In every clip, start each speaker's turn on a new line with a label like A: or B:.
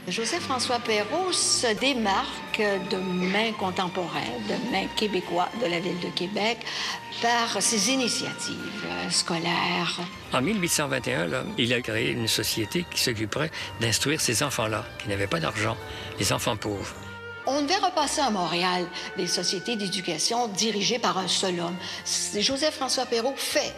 A: Joseph-François Perrault se démarque de main contemporaine, de main québécois de la Ville de Québec par ses initiatives scolaires.
B: En 1821, là, il a créé une société qui s'occuperait d'instruire ces enfants-là, qui n'avaient pas d'argent, les enfants pauvres.
A: On devait repasser à Montréal des sociétés d'éducation dirigées par un seul homme. Joseph-François Perrault fait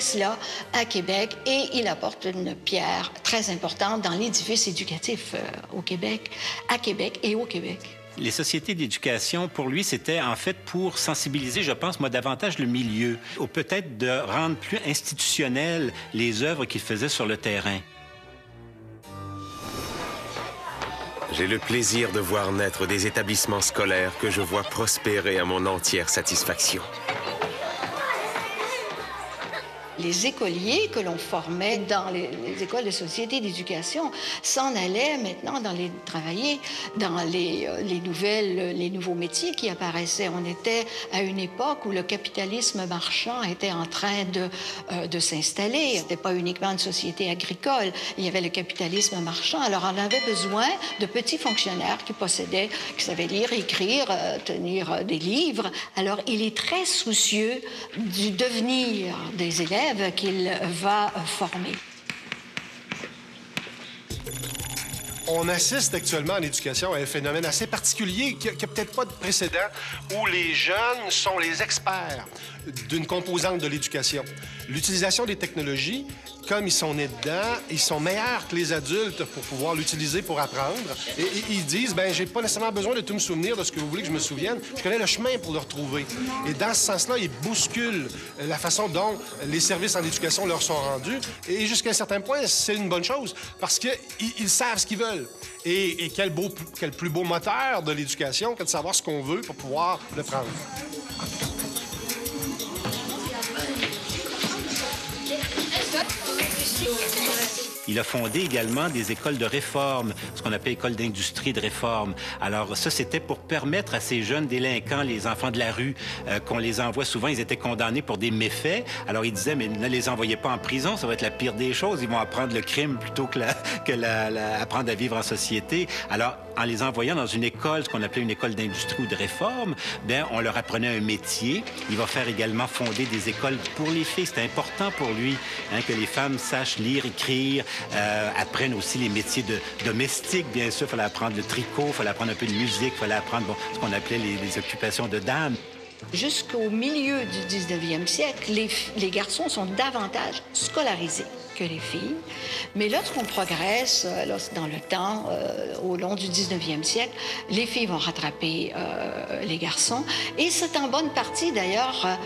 A: cela à Québec et il apporte une pierre très importante dans l'édifice éducatif au Québec, à Québec et au Québec.
C: Les sociétés d'éducation, pour lui, c'était en fait pour sensibiliser, je pense, moi, davantage le milieu, ou peut-être de rendre plus institutionnelles les œuvres qu'il faisait sur le terrain.
D: J'ai le plaisir de voir naître des établissements scolaires que je vois prospérer à mon entière satisfaction.
A: Les écoliers que l'on formait dans les écoles de société d'éducation s'en allaient maintenant travailler dans les nouveaux métiers qui apparaissaient. On était à une époque où le capitalisme marchand était en train de s'installer. Ce n'était pas uniquement une société agricole, il y avait le capitalisme marchand. Alors on avait besoin de petits fonctionnaires qui savaient lire, écrire, tenir des livres. Alors il est très soucieux du devenir des élèves qu'il va former.
E: On assiste actuellement en éducation à un phénomène assez particulier qui n'a peut-être pas de précédent, où les jeunes sont les experts d'une composante de l'éducation. L'utilisation des technologies, comme ils sont nés dedans, ils sont meilleurs que les adultes pour pouvoir l'utiliser pour apprendre. Et ils disent, ben j'ai pas nécessairement besoin de tout me souvenir de ce que vous voulez que je me souvienne. Je connais le chemin pour le retrouver. Et dans ce sens-là, ils bousculent la façon dont les services en éducation leur sont rendus. Et jusqu'à un certain point, c'est une bonne chose parce qu'ils savent ce qu'ils veulent. Et quel plus beau moteur de l'éducation que de savoir ce qu'on veut pour pouvoir le prendre.
C: Il a fondé également des écoles de réforme, ce qu'on appelle écoles d'industrie de réforme. Alors ça, c'était pour permettre à ces jeunes délinquants, les enfants de la rue, qu'on les envoie souvent, ils étaient condamnés pour des méfaits. Alors il disait, mais ne les envoyez pas en prison, ça va être la pire des choses. Ils vont apprendre le crime plutôt que apprendre à vivre en société. Alors, en les envoyant dans une école, ce qu'on appelait une école d'industrie ou de réforme, bien, on leur apprenait un métier. Il va faire également fonder des écoles pour les filles. C'est important pour lui que les femmes sachent lire, écrire, apprennent aussi les métiers de domestiques, bien sûr. Il fallait apprendre le tricot, il fallait apprendre un peu de musique, il fallait apprendre ce qu'on appelait les occupations de dames.
A: Jusqu'au milieu du 19e siècle, les garçons sont davantage scolarisés que les filles. Mais lorsqu'on progresse dans le temps, au long du 19e siècle, les filles vont rattraper les garçons. Et c'est en bonne partie, d'ailleurs,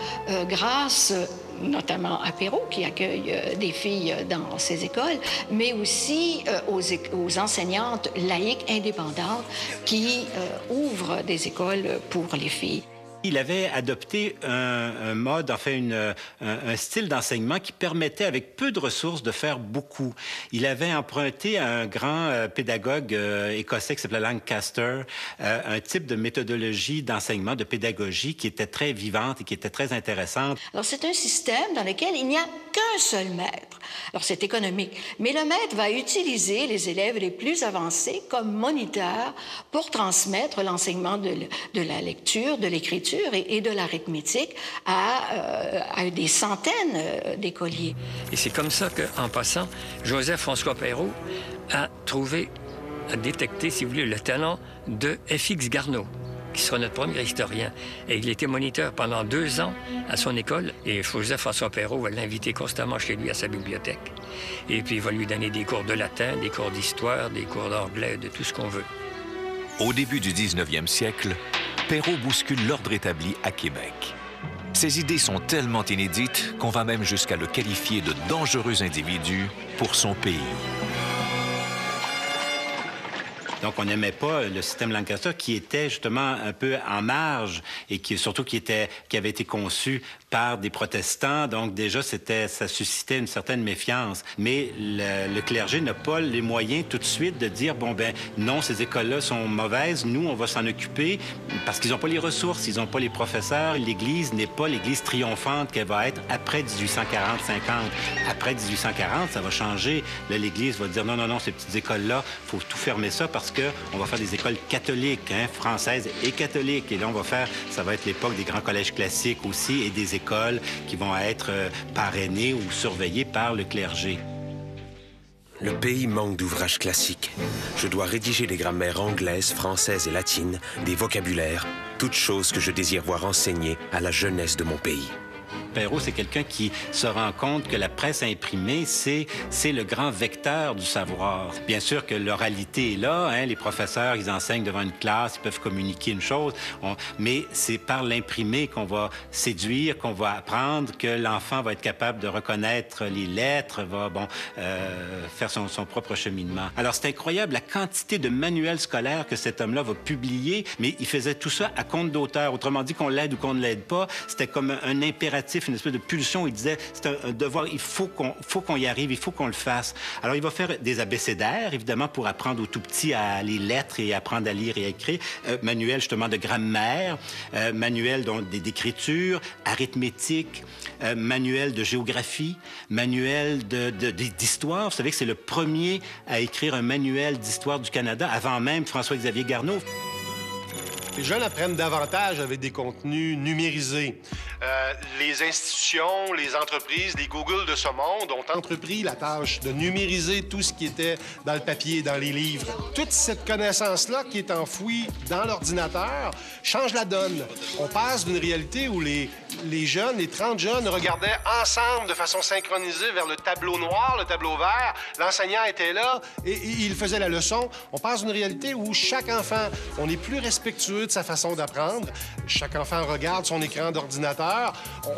A: grâce notamment à Perrault, qui accueille des filles dans ses écoles, mais aussi aux enseignantes laïques indépendantes qui ouvrent des écoles pour les filles.
C: Il avait adopté un mode, enfin un style d'enseignement qui permettait, avec peu de ressources, de faire beaucoup. Il avait emprunté à un grand pédagogue écossais qui s'appelait Lancaster, un type de méthodologie d'enseignement, de pédagogie qui était très vivante et qui était très intéressante.
A: Alors, c'est un système dans lequel il n'y a qu'un seul maître. Alors, c'est économique, mais le maître va utiliser les élèves les plus avancés comme moniteurs pour transmettre l'enseignement de la lecture, de l'écriture et de l'arithmétique à des centaines d'écoliers.
B: Et c'est comme ça qu'en passant, Joseph-François Perrault a détecté, si vous voulez, le talent de F.X. Garneau, qui sera notre premier historien. Et il était moniteur pendant 2 ans à son école. Et Joseph-François Perrault va l'inviter constamment chez lui à sa bibliothèque. Et puis il va lui donner des cours de latin, des cours d'histoire, des cours d'anglais, de tout ce qu'on veut.
F: Au début du 19e siècle, Perrault bouscule l'ordre établi à Québec. Ses idées sont tellement inédites qu'on va même jusqu'à le qualifier de dangereux individu pour son pays.
C: Donc, on n'aimait pas le système Lancaster qui était justement un peu en marge et qui avait été conçu par des protestants. Donc déjà, ça suscitait une certaine méfiance. Mais le clergé n'a pas les moyens tout de suite de dire, bon, ben non, ces écoles-là sont mauvaises, nous, on va s'en occuper, parce qu'ils n'ont pas les ressources, ils n'ont pas les professeurs. L'Église n'est pas l'Église triomphante qu'elle va être après 1840-50. Après 1840, ça va changer. Là, l'Église va dire, non, non, non, ces petites écoles-là, il faut tout fermer ça parce qu'on va faire des écoles catholiques, hein, françaises et catholiques. Et là, ça va être l'époque des grands collèges classiques aussi et des écoles qui vont être parrainées ou surveillées par le clergé.
D: Le pays manque d'ouvrages classiques. Je dois rédiger des grammaires anglaises, françaises et latines, des vocabulaires, toutes choses que je désire voir enseignées à la jeunesse de mon pays.
C: Perrault, c'est quelqu'un qui se rend compte que la presse imprimée, c'est le grand vecteur du savoir. Bien sûr que l'oralité est là, hein, les professeurs, ils enseignent devant une classe, ils peuvent communiquer une chose, mais c'est par l'imprimé qu'on va séduire, qu'on va apprendre, que l'enfant va être capable de reconnaître les lettres, va faire son propre cheminement. Alors, c'est incroyable la quantité de manuels scolaires que cet homme-là va publier, mais il faisait tout ça à compte d'auteur. Autrement dit, qu'on l'aide ou qu'on ne l'aide pas, c'était comme un impératif, une espèce de pulsion. Il disait, c'est un devoir, il faut qu'on y arrive, il faut qu'on le fasse. Alors, il va faire des abécédaires, évidemment, pour apprendre aux tout-petits à les lettres et apprendre à lire et à écrire. Manuel, justement, de grammaire, manuel d'écriture, arithmétique, manuel de géographie, manuel d'histoire. Vous savez que c'est le premier à écrire un manuel d'histoire du Canada, avant même François-Xavier Garneau.
E: Les jeunes apprennent davantage avec des contenus numérisés. Les institutions, les entreprises, les Google de ce monde ont entrepris la tâche de numériser tout ce qui était dans le papier, dans les livres. Toute cette connaissance-là qui est enfouie dans l'ordinateur change la donne. On passe d'une réalité où les jeunes, les 30 jeunes, regardaient ensemble de façon synchronisée vers le tableau noir, le tableau vert. L'enseignant était là et il faisait la leçon. On passe d'une réalité où chaque enfant, on est plus respectueux de sa façon d'apprendre. Chaque enfant regarde son écran d'ordinateur.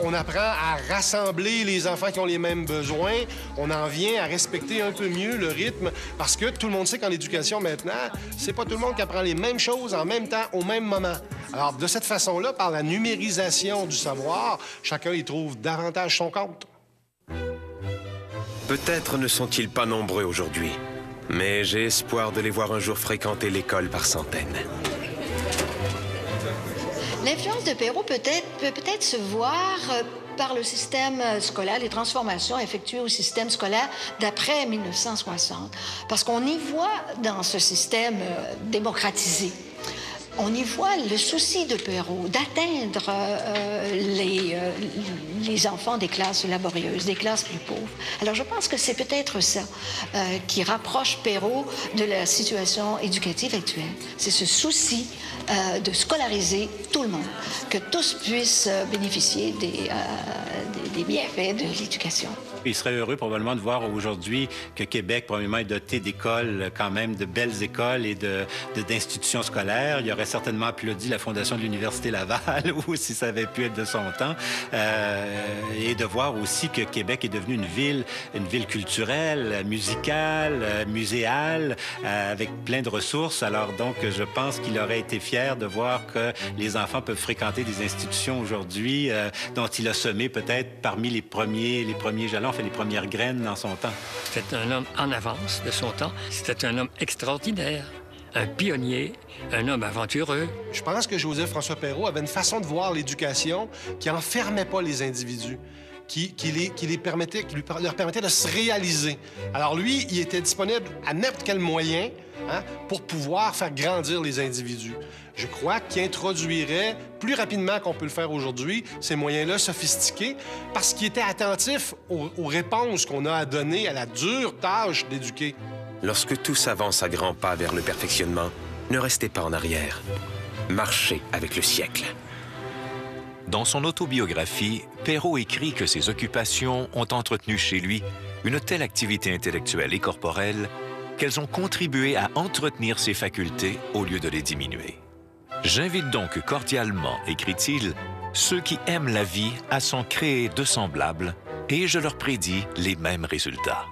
E: On apprend à rassembler les enfants qui ont les mêmes besoins. On en vient à respecter un peu mieux le rythme parce que tout le monde sait qu'en éducation maintenant, c'est pas tout le monde qui apprend les mêmes choses en même temps, au même moment. Alors, de cette façon-là, par la numérisation du savoir, chacun y trouve davantage son compte.
D: Peut-être ne sont-ils pas nombreux aujourd'hui, mais j'ai espoir de les voir un jour fréquenter l'école par centaines.
A: L'influence de Perrault peut peut-être se voir par le système scolaire, les transformations effectuées au système scolaire d'après 1960. Parce qu'on y voit dans ce système démocratisé, on y voit le souci de Perrault d'atteindre les enfants des classes laborieuses, des classes plus pauvres. Alors, je pense que c'est peut-être ça qui rapproche Perrault de la situation éducative actuelle. C'est ce souci de scolariser tout le monde, que tous puissent bénéficier des bienfaits de l'éducation.
C: Il serait heureux probablement de voir aujourd'hui que Québec probablement est doté d'écoles, quand même de belles écoles et d'institutions scolaires. Il aurait certainement applaudi la fondation de l'Université Laval, ou si ça avait pu être de son temps, et de voir aussi que Québec est devenu une ville culturelle, musicale, muséale, avec plein de ressources. Alors donc, je pense qu'il aurait été fier de voir que les enfants peuvent fréquenter des institutions aujourd'hui dont il a semé peut-être parmi les premiers jalons, les premières graines dans son temps.
B: C'était un homme en avance de son temps. C'était un homme extraordinaire, un pionnier, un homme aventureux.
E: Je pense que Joseph-François Perrault avait une façon de voir l'éducation qui n'enfermait pas les individus, qui leur permettait de se réaliser. Alors lui, il était disponible à n'importe quel moyen pour pouvoir faire grandir les individus. Je crois qu'il introduirait plus rapidement qu'on peut le faire aujourd'hui ces moyens-là sophistiqués parce qu'il était attentif aux réponses qu'on a à donner à la dure tâche d'éduquer.
D: Lorsque tout s'avance à grands pas vers le perfectionnement, ne restez pas en arrière. Marchez avec le siècle.
F: Dans son autobiographie, Perrault écrit que ses occupations ont entretenu chez lui une telle activité intellectuelle et corporelle qu'elles ont contribué à entretenir ses facultés au lieu de les diminuer. J'invite donc cordialement, écrit-il, ceux qui aiment la vie à s'en créer de semblables et je leur prédis les mêmes résultats.